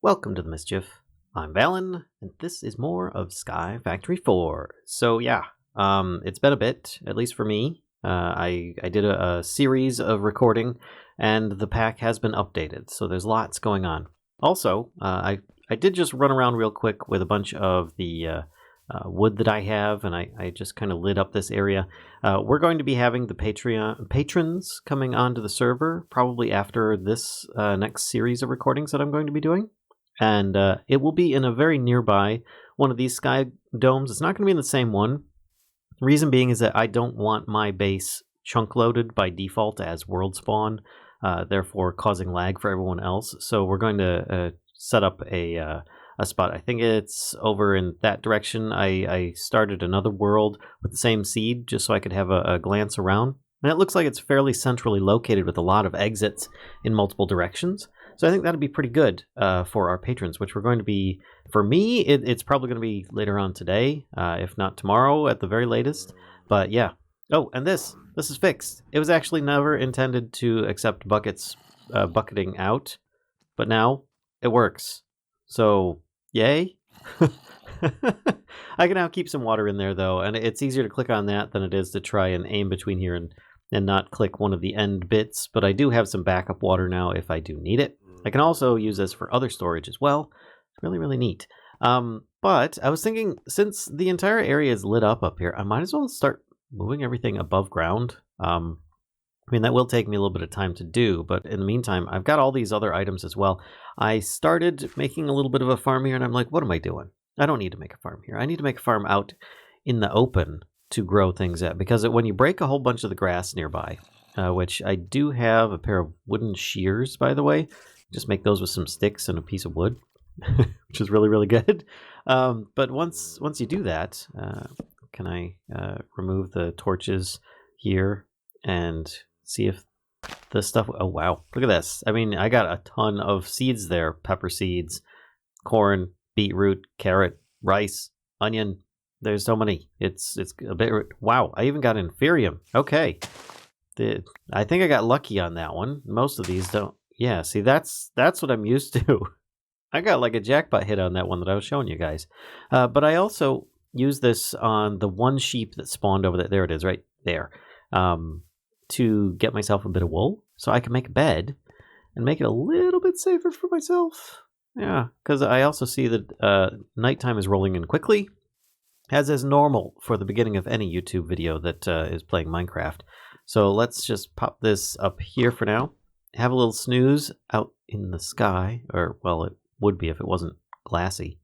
Welcome to the Mischief. I'm Valen, and this is more of Sky Factory 4. So yeah, it's been a bit, at least for me. I did a series of recording, and the pack has been updated, so there's lots going on. Also, I did just run around real quick with a bunch of the wood that I have, and I just kind of lit up this area. We're going to be having the patrons coming onto the server, probably after this next series of recordings that I'm going to be doing. And it will be in a very nearby one of these sky domes. It's not going to be in the same one. The reason being is that I don't want my base chunk loaded by default as world spawn, therefore causing lag for everyone else. So we're going to set up a spot. I think it's over in that direction. I started another world with the same seed just so I could have a glance around. And it looks like it's fairly centrally located with a lot of exits in multiple directions. So I think that'd be pretty good for our patrons, which we're going to be, for me, it's probably going to be later on today, if not tomorrow at the very latest. But yeah. Oh, and this is fixed. It was actually never intended to accept bucketing out, but now it works. So, yay. I can now keep some water in there, though, and it's easier to click on that than it is to try and aim between here and not click one of the end bits. But I do have some backup water now if I do need it. I can also use this for other storage as well. It's really, really neat. But I was thinking, since the entire area is lit up here, I might as well start moving everything above ground. I mean, that will take me a little bit of time to do, but in the meantime, I've got all these other items as well. I started making a little bit of a farm here, and I'm like, what am I doing? I don't need to make a farm here. I need to make a farm out in the open to grow things at, because when you break a whole bunch of the grass nearby, which I do have a pair of wooden shears, by the way, just make those with some sticks and a piece of wood, which is really, really good. But once you do that, can I remove the torches here and see if the stuff... Oh, wow. Look at this. I mean, I got a ton of seeds there. Pepper seeds, corn, beetroot, carrot, rice, onion. There's so many. It's a bit... Wow, I even got inferium. Okay. I think I got lucky on that one. Most of these don't... Yeah, see, that's what I'm used to. I got like a jackpot hit on that one that I was showing you guys. But I also use this on the one sheep that spawned over there. There it is, right there. To get myself a bit of wool so I can make a bed and make it a little bit safer for myself. Yeah, because I also see that nighttime is rolling in quickly, as is normal for the beginning of any YouTube video that is playing Minecraft. So let's just pop this up here for now. Have a little snooze out in the sky, or, well, it would be if it wasn't glassy.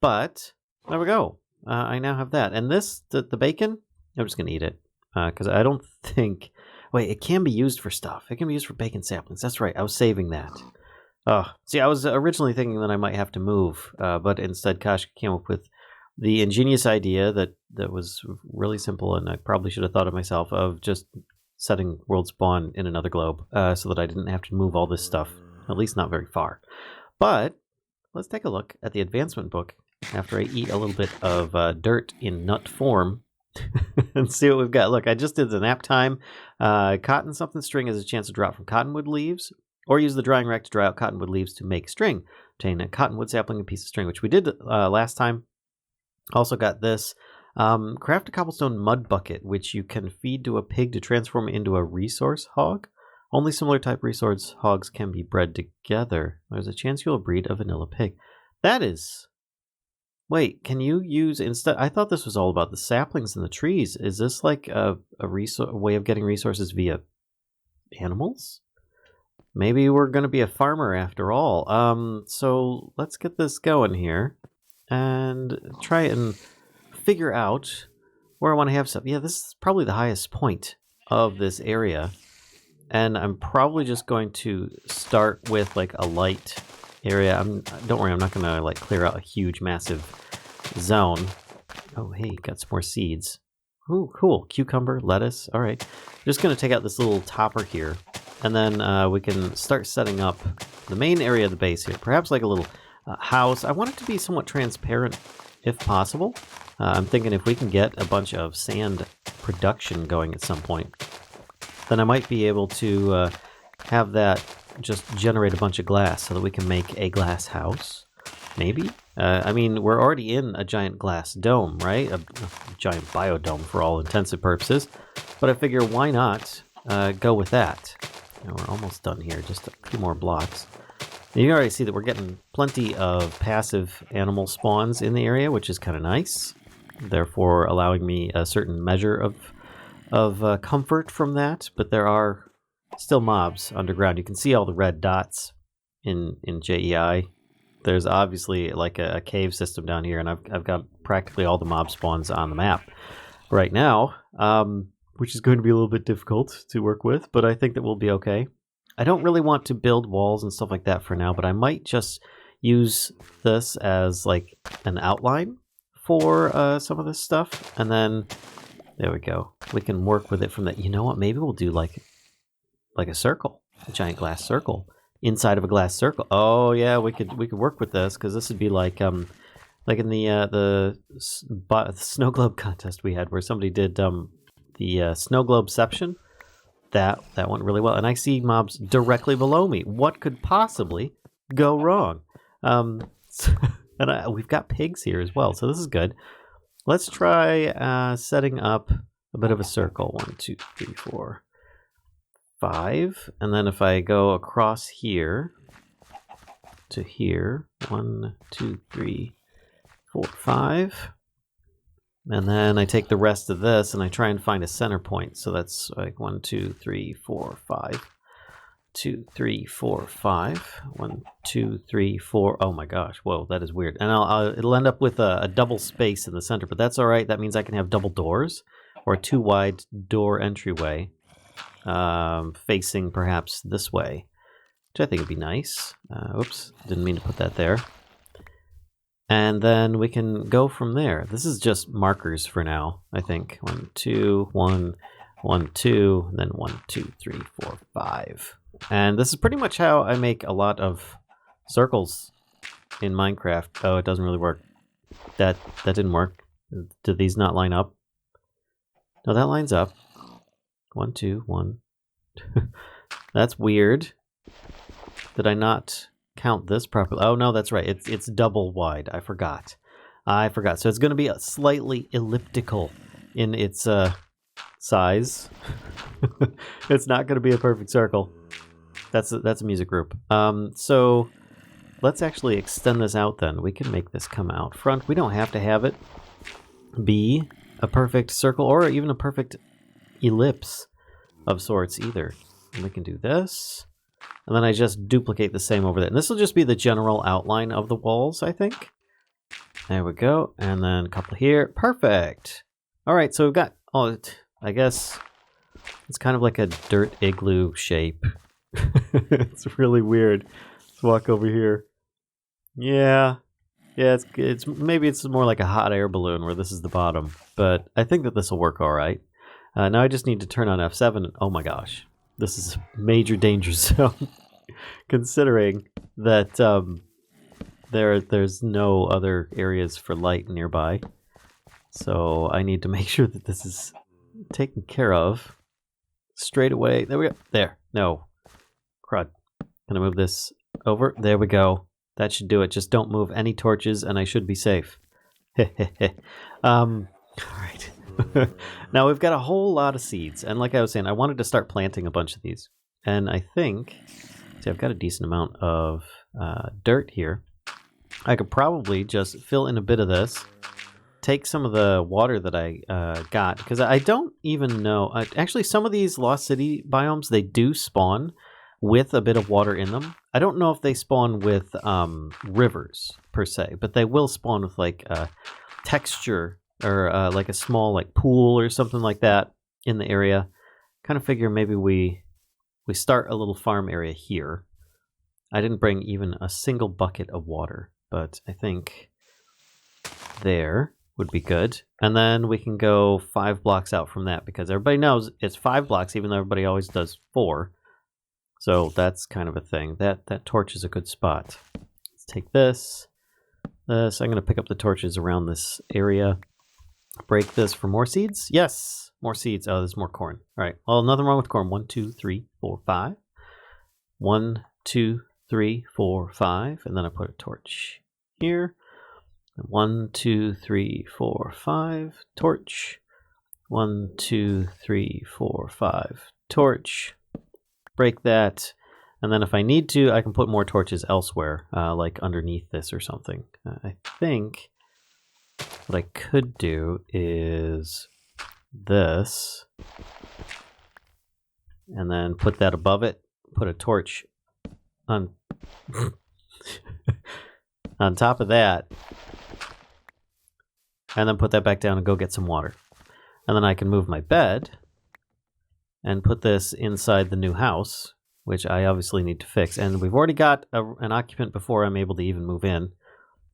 But there we go. I now have that. And this, the bacon, I'm just going to eat it. Because I don't think... Wait, it can be used for stuff. It can be used for bacon saplings. That's right. I was saving that. See, I was originally thinking that I might have to move. But instead, Kosh came up with the ingenious idea that was really simple, and I probably should have thought of myself, of just setting world spawn in another globe so that I didn't have to move all this stuff, at least not very far. But let's take a look at the advancement book after I eat a little bit of dirt in nut form and see what we've got. Look, I just did the nap time. Cotton something string has a chance to drop from cottonwood leaves, or use the drying rack to dry out cottonwood leaves to make string. Obtain a cottonwood sapling and piece of string, which we did last time. Also got this. Craft a cobblestone mud bucket, which you can feed to a pig to transform into a resource hog. Only similar type resource hogs can be bred together. There's a chance you'll breed a vanilla pig. That is... Wait, can you use instead... I thought this was all about the saplings and the trees. Is this like a way of getting resources via animals? Maybe we're going to be a farmer after all. So let's get this going here and try and figure out where I want to have stuff. Yeah, this is probably the highest point of this area, and I'm probably just going to start with like a light area. Don't worry, I'm not gonna like clear out a huge massive zone. Oh hey, got some more seeds. Ooh, cool. Cucumber, lettuce. All right, I'm just gonna take out this little topper here, and then we can start setting up the main area of the base here, perhaps like a little house. I want it to be somewhat transparent if possible. I'm thinking if we can get a bunch of sand production going at some point, then I might be able to have that just generate a bunch of glass so that we can make a glass house. Maybe? I mean, we're already in a giant glass dome, right? A giant biodome for all intents and purposes. But I figure, why not go with that? Now, we're almost done here, just a few more blocks. And you can already see that we're getting plenty of passive animal spawns in the area, which is kind of nice. Therefore, allowing me a certain measure of comfort from that. But there are still mobs underground. You can see all the red dots in JEI. There's obviously like a cave system down here, and I've got practically all the mob spawns on the map right now, which is going to be a little bit difficult to work with, but I think that we'll be okay. I don't really want to build walls and stuff like that for now, but I might just use this as like an outline for some of this stuff, and then there we go. We can work with it from that. You know what? Maybe we'll do like a circle, a giant glass circle inside of a glass circle. Oh yeah, we could work with this, because this would be like in the snow globe contest we had, where somebody did the snow globeception. That went really well, and I see mobs directly below me. What could possibly go wrong? And we've got pigs here as well, so this is good. Let's try setting up a bit of a circle. 1, 2, 3, 4, 5, and then if I go across here to here, 1, 2, 3, 4, 5, and then I take the rest of this and I try and find a center point. So that's like 1, 2, 3, 4, 5, 2, 3, 4, 5, 1, 2, 3, 4. Oh my gosh, whoa, that is weird. And it'll end up with a double space in the center, but that's all right. That means I can have double doors, or a 2-wide door entryway. Facing perhaps this way, which I think would be nice. Oops, didn't mean to put that there. And then we can go from there. This is just markers for now, I think. 1, 2, 1, 1, 2, and then 1, 2, 3, 4, 5. And this is pretty much how I make a lot of circles in Minecraft. Oh, it doesn't really work. That didn't work. Did these not line up? No, that lines up. 1, 2, 1. That's weird. Did I not count this properly? Oh no, that's right. It's double wide. I forgot. So it's going to be a slightly elliptical in its size. It's not going to be a perfect circle. That's a music group. So let's actually extend this out then. We can make this come out front. We don't have to have it be a perfect circle or even a perfect ellipse of sorts either. And we can do this, and then I just duplicate the same over there. And this will just be the general outline of the walls, I think. There we go, and then a couple here. Perfect. All right, so we've got, I guess it's kind of like a dirt igloo shape. It's really weird. Let's walk over here. Yeah, it's maybe it's more like a hot air balloon where this is the bottom, but I think that this will work all right. Now I just need to turn on F7. Oh my gosh, this is a major danger zone, considering that there's no other areas for light nearby. So I need to make sure that this is taken care of straight away. There we go. There. No. Crud. Can I move this over? There we go. That should do it. Just don't move any torches and I should be safe. All right. Now we've got a whole lot of seeds, and like I was saying, I wanted to start planting a bunch of these, and I think, see, I've got a decent amount of dirt here. I could probably just fill in a bit of this, take some of the water that I got, because I don't even know, actually some of these Lost City biomes, they do spawn with a bit of water in them. I don't know if they spawn with rivers per se, but they will spawn with like texture, or like a small like pool or something like that in the area. Kind of figure maybe we start a little farm area here. I didn't bring even a single bucket of water, but I think there would be good. And then we can go 5 blocks out from that, because everybody knows it's 5 blocks, even though everybody always does 4. So that's kind of a thing. That torch is a good spot. Let's take this. I'm going to pick up the torches around this area. Break this for more seeds. Yes, more seeds. Oh, there's more corn. All right. Well, nothing wrong with corn. 1, 2, 3, 4, 5. 1, 2, 3, 4, 5, and then I put a torch here. 1, 2, 3, 4, 5, torch. 1, 2, 3, 4, 5, torch. Break that. And then if I need to, I can put more torches elsewhere, like underneath this or something. I think what I could do is this, and then put that above it, put a torch on, on top of that, and then put that back down and go get some water. And then I can move my bed and put this inside the new house, which I obviously need to fix. And we've already got an occupant before I'm able to even move in.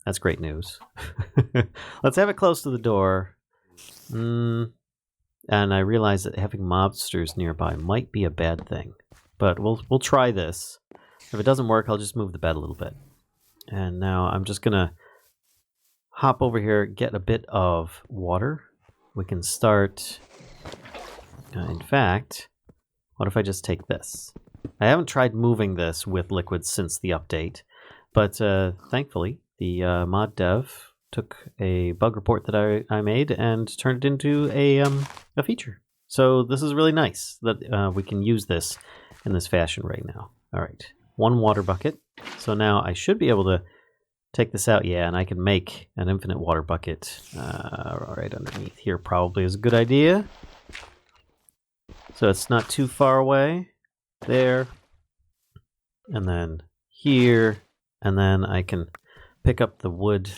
That's great news. Let's have it close to the door. And I realize that having mobsters nearby might be a bad thing. But we'll try this. If it doesn't work, I'll just move the bed a little bit. And now I'm just going to hop over here, get a bit of water. We can start... in fact, what if I just take this? I haven't tried moving this with liquids since the update, but thankfully the mod dev took a bug report that I made and turned it into a feature. So this is really nice that we can use this in this fashion right now. All right, 1 water bucket. So now I should be able to take this out. Yeah, and I can make an infinite water bucket right underneath here. Probably is a good idea. So it's not too far away. There. And then here. And then I can pick up the wood,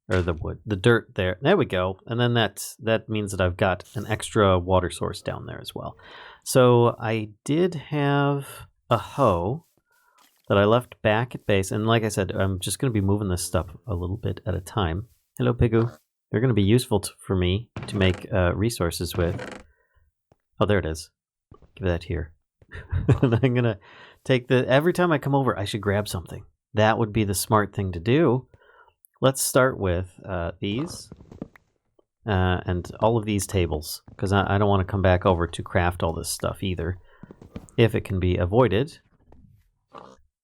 or the dirt there. There we go. And then that means that I've got an extra water source down there as well. So I did have a hoe that I left back at base. And like I said, I'm just going to be moving this stuff a little bit at a time. Hello, Pigu. They're going to be useful for me to make resources with. Oh, there it is. Give that here. And I'm going to take every time I come over, I should grab something. That would be the smart thing to do. Let's start with these and all of these tables, because I don't want to come back over to craft all this stuff either, if it can be avoided.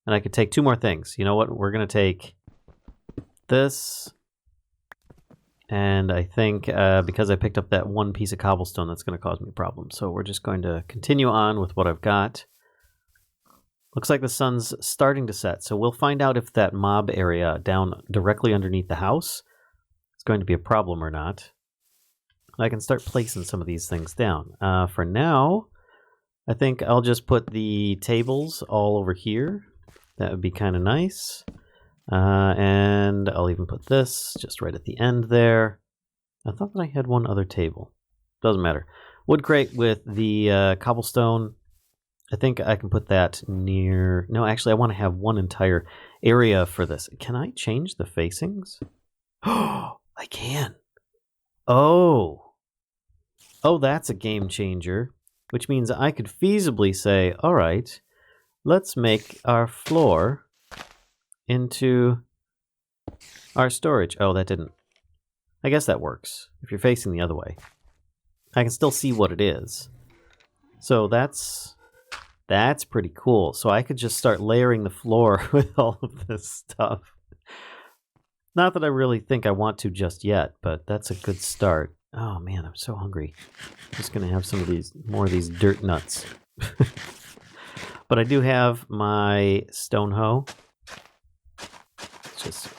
And I could take 2 more things. You know what? We're going to take this. And I think because I picked up that 1 piece of cobblestone, that's going to cause me problems. So we're just going to continue on with what I've got. Looks like the sun's starting to set, so we'll find out if that mob area down directly underneath the house is going to be a problem or not. I can start placing some of these things down. For now, I think I'll just put the tables all over here. That would be kind of nice. And I'll even put this just right at the end there. I thought that I had 1 other table. Doesn't matter. Wood crate with the cobblestone. I think I can put that near... No, actually, I want to have 1 entire area for this. Can I change the facings? Oh, I can. Oh. Oh, that's a game changer. Which means I could feasibly say, all right, let's make our floor into our storage. Oh, that didn't... I guess that works. If you're facing the other way. I can still see what it is. So that's pretty cool. So I could just start layering the floor with all of this stuff. Not that I really think I want to just yet, but that's a good start. Oh man, I'm so hungry. I'm just going to have some of these, more of these dirt nuts. But I do have my stone hoe. Let's just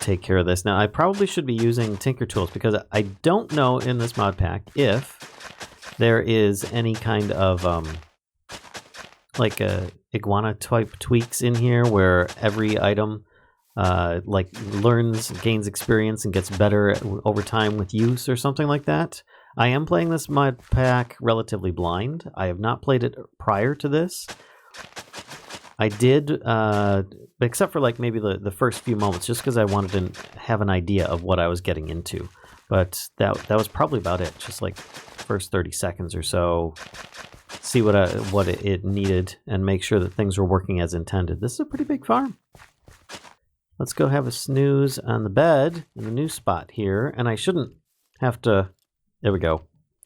take care of this. Now, I probably should be using Tinker Tools because I don't know in this mod pack if there is any kind of like iguana type tweaks in here where every item like gains experience and gets better over time with use or something like that. I am playing this mod pack relatively blind. I have not played it prior to this. I did, except for like maybe the first few moments, just because I wanted to have an idea of what I was getting into. But that was probably about it. Just like first 30 seconds or so. See what it needed and make sure that things were working as intended. This is a pretty big farm. Let's go have a snooze on the bed in the new spot here. And I shouldn't have to... There we go.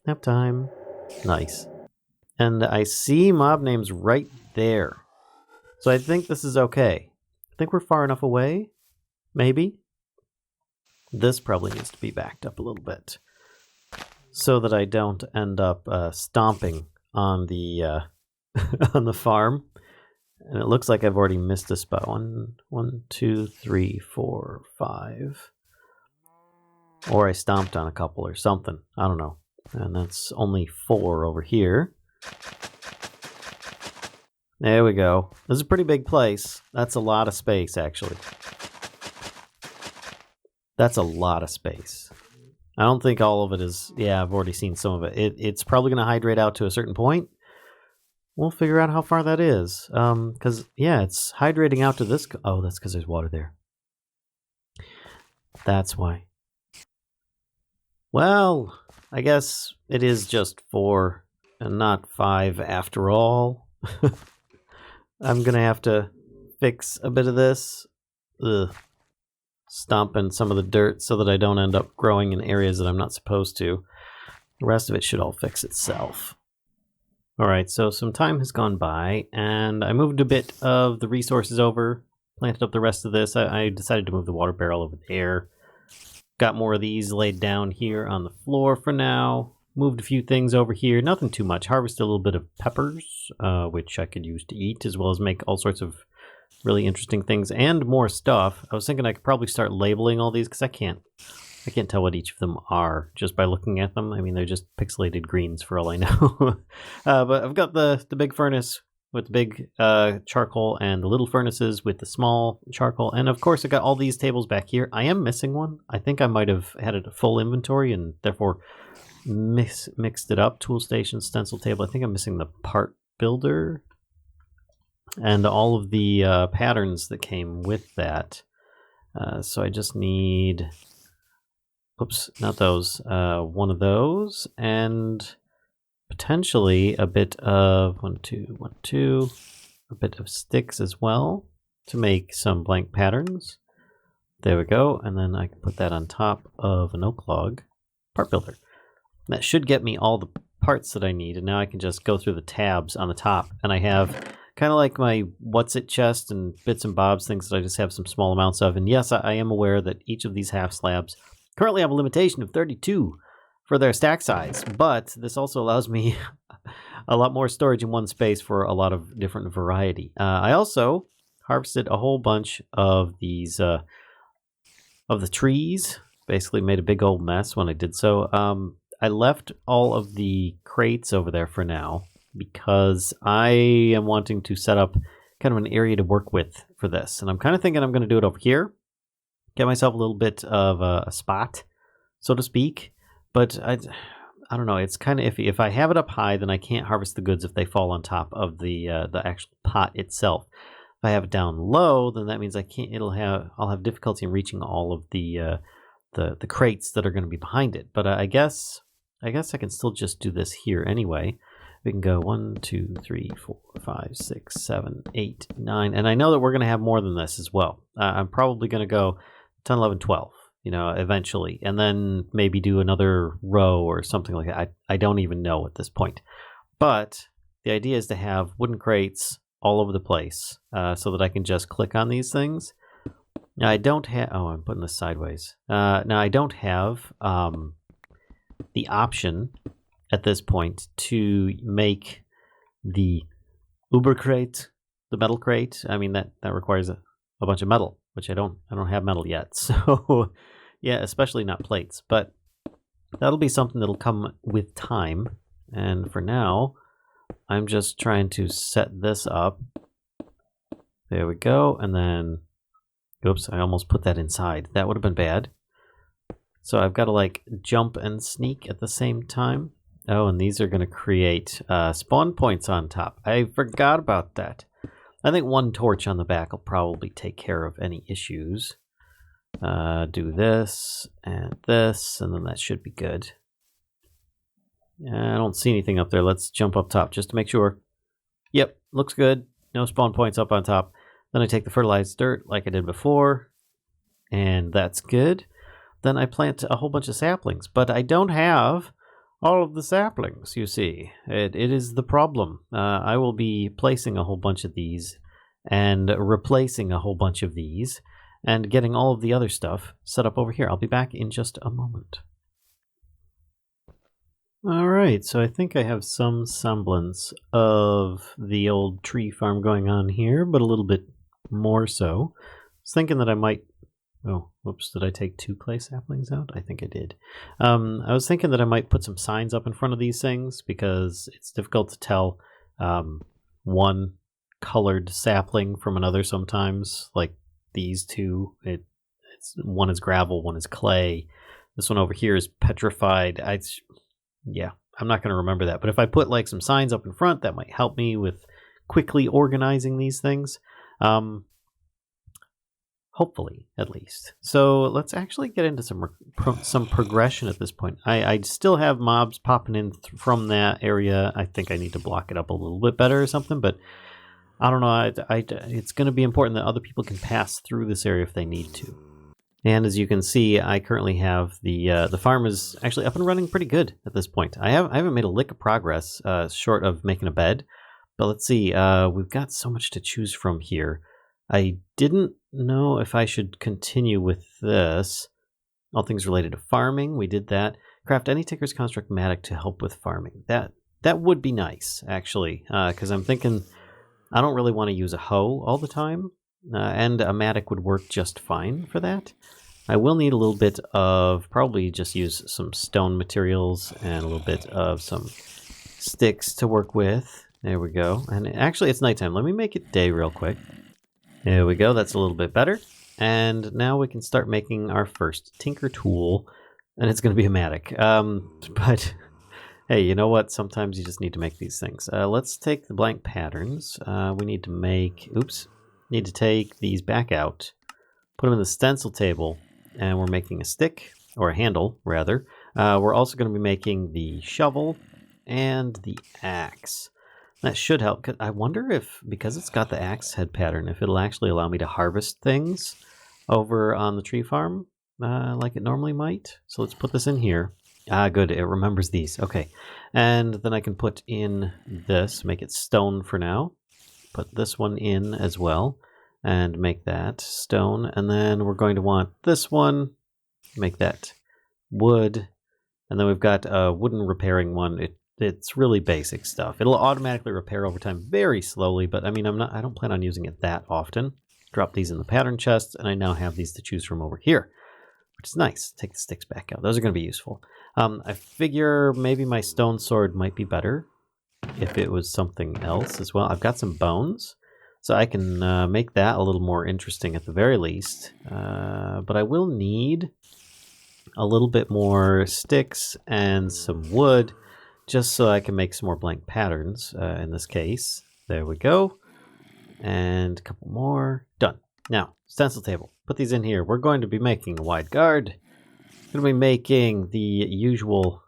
Nap time. Nice. And I see mob names right there. So I think this is okay. I think we're far enough away. Maybe. This probably needs to be backed up a little bit so that I don't end up stomping on the on the farm. And it looks like I've already missed a spot. 1, 2, 3, 4, 5. Or I stomped on a couple or something. I don't know. And that's only 4 over here. There we go. This is a pretty big place. That's a lot of space, actually. That's a lot of space. I don't think all of it is... Yeah, I've already seen some of it. It's probably going to hydrate out to a certain point. We'll figure out how far that is. Because, yeah, it's hydrating out to this... Oh, that's because there's water there. That's why. Well, I guess it is just 4 and not 5 after all. I'm going to have to fix a bit of this. Ugh. Stomping some of the dirt so that I don't end up growing in areas that I'm not supposed to. The rest of it should all fix itself. Alright, so some time has gone by, and I moved a bit of the resources over, planted up the rest of this. I decided to move the water barrel over there. Got more of these laid down here on the floor for now. Moved a few things over here, nothing too much. Harvested a little bit of peppers, which I could use to eat, as well as make all sorts of really interesting things and more stuff. I was thinking I could probably start labeling all these because I can't tell what each of them are just by looking at them. I mean, they're just pixelated greens for all I know. But I've got the big furnace with the big charcoal and the little furnaces with the small charcoal. And of course, I got all these tables back here. I am missing one. I think I might have had a full inventory and therefore mixed it up. Tool station, stencil table. I think I'm missing the part builder. And all of the patterns that came with that. So I just need... Oops, not those. One of those. And potentially a bit of... 1, 2, 1, 2. A bit of sticks as well to make some blank patterns. There we go. And then I can put that on top of an oak log part builder. That should get me all the parts that I need. And now I can just go through the tabs on the top. And I have... kind of like my what's it chest and bits and bobs, things that I just have some small amounts of. And yes, I am aware that each of these half slabs currently have a limitation of 32 for their stack size. But this also allows me a lot more storage in one space for a lot of different variety. I also harvested a whole bunch of these, of the trees. Basically made a big old mess when I did so. I left all of the crates over there for now, because I am wanting to set up kind of an area to work with for this. And I'm kind of thinking I'm going to do it over here. Get myself a little bit of a spot, so to speak. But I don't know, it's kind of iffy. If I have it up high, then I can't harvest the goods if they fall on top of the actual pot itself. If I have it down low, then that means I can't. I'll have difficulty in reaching all of the crates that are going to be behind it. But I guess I can still just do this here anyway. We can go 1, 2, 3, 4, 5, 6, 7, 8, 9. And I know that we're going to have more than this as well. I'm probably going to go 10, 11, 12, eventually. And then maybe do another row or something like that. I don't even know at this point. But the idea is to have wooden crates all over the place so that I can just click on these things. Now, I don't have... Oh, I'm putting this sideways. Now, I don't have the option... at this point to make the Uber crate, the metal crate. I mean, that requires a bunch of metal, which I don't have metal yet. So yeah, especially not plates, but that'll be something that'll come with time. And for now, I'm just trying to set this up. There we go. And then, oops, I almost put that inside. That would have been bad. So I've got to like jump and sneak at the same time. Oh, and these are going to create spawn points on top. I forgot about that. I think one torch on the back will probably take care of any issues. Do this, and then that should be good. I don't see anything up there. Let's jump up top just to make sure. Yep, looks good. No spawn points up on top. Then I take the fertilized dirt like I did before, and that's good. Then I plant a whole bunch of saplings, but I don't have... all of the saplings, you see. It is the problem. I will be placing a whole bunch of these and replacing a whole bunch of these and getting all of the other stuff set up over here. I'll be back in just a moment. Alright, so I think I have some semblance of the old tree farm going on here, but a little bit more so. I was thinking that I might... Oh, whoops, did I take 2 clay saplings out? I think I did. I was thinking that I might put some signs up in front of these things because it's difficult to tell one colored sapling from another sometimes. Like these two, one is gravel, one is clay. This one over here is petrified. Yeah, I'm not going to remember that. But if I put like some signs up in front, that might help me with quickly organizing these things. Hopefully, at least. So let's actually get into some progression at this point. I still have mobs popping in from that area. I think I need to block it up a little bit better or something, but I don't know. It's going to be important that other people can pass through this area if they need to. And as you can see, I currently have the farm is actually up and running pretty good at this point. I haven't made a lick of progress short of making a bed, but let's see. We've got so much to choose from here. I didn't know if I should continue with this. All things related to farming, we did that. Craft any Tinker's Construct Matic to help with farming. That would be nice, actually, because I'm thinking I don't really want to use a hoe all the time, and a Matic would work just fine for that. I will need a little bit of, probably just use some stone materials and a little bit of some sticks to work with. There we go. And actually, it's nighttime. Let me make it day real quick. There we go, that's a little bit better. And now we can start making our first tinker tool, and it's going to be a matic. But hey, you know what? Sometimes you just need to make these things. Let's take the blank patterns. We need to take these back out, put them in the stencil table, and we're making a stick, or a handle, rather. We're also going to be making the shovel and the axe. That should help. I wonder if, because it's got the axe head pattern, if it'll actually allow me to harvest things over on the tree farm like it normally might. So let's put this in here. Good. It remembers these. Okay. And then I can put in this, make it stone for now. Put this one in as well and make that stone. And then we're going to want this one, make that wood. And then we've got a wooden repairing one. It's really basic stuff. It'll automatically repair over time very slowly, but I mean, I don't plan on using it that often. Drop these in the pattern chest, and I now have these to choose from over here, which is nice. Take the sticks back out. Those are going to be useful. I figure maybe my stone sword might be better if it was something else as well. I've got some bones, so I can make that a little more interesting at the very least. But I will need a little bit more sticks and some wood, just so I can make some more blank patterns in this case. There we go. And a couple more. Done. Now, stencil table. Put these in here. We're going to be making a wide guard. We're going to be making the usual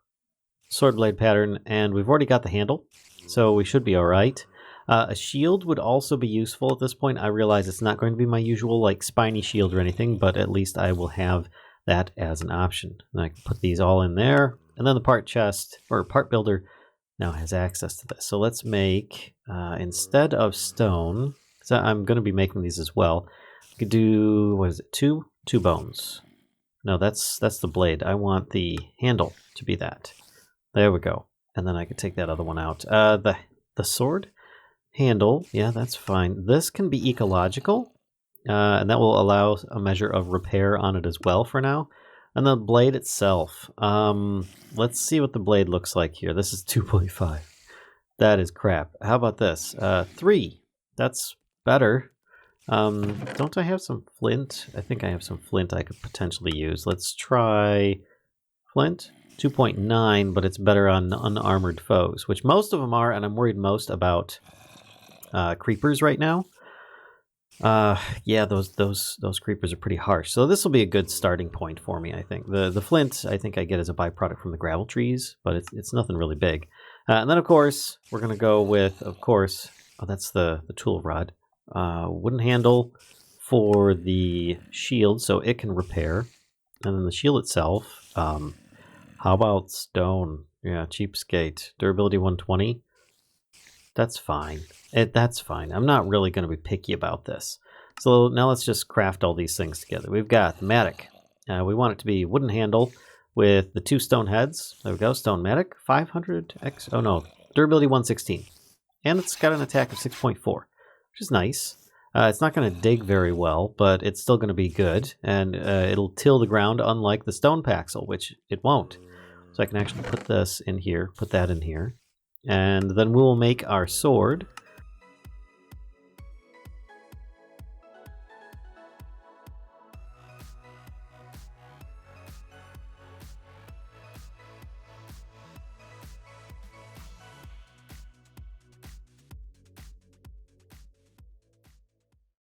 sword blade pattern, and we've already got the handle, so we should be all right. A shield would also be useful at this point. I realize it's not going to be my usual like spiny shield or anything, but at least I will have that as an option. And I can put these all in there. And then the part chest, or part builder, now has access to this. So let's make, instead of stone, so I'm going to be making these as well. We could do, what is it, two bones. No, that's the blade. I want the handle to be that. There we go. And then I could take that other one out. The sword handle, yeah, that's fine. This can be ecological, and that will allow a measure of repair on it as well for now. And the blade itself, let's see what the blade looks like here. This is 2.5. That is crap. How about this? 3. That's better. Don't I have some flint? I think I have some flint I could potentially use. Let's try flint. 2.9, but it's better on unarmored foes, which most of them are, and I'm worried most about creepers right now. Yeah, those creepers are pretty harsh. So this will be a good starting point for me, I think. The flint, I think I get as a byproduct from the gravel trees, but it's nothing really big. And then, of course, we're going to go with, of course, oh, that's the tool rod. Wooden handle for the shield, so it can repair. And then the shield itself, how about stone? Yeah, cheapskate. Durability 120. That's fine. That's fine. I'm not really going to be picky about this. So now let's just craft all these things together. We've got the Matic. We want it to be wooden handle with the 2 stone heads. There we go, stone Matic. 500x. Oh no, durability 116. And it's got an attack of 6.4, which is nice. It's not going to dig very well, but it's still going to be good. And it'll till the ground, unlike the stone Paxel, which it won't. So I can actually put this in here, put that in here. And then we'll make our sword.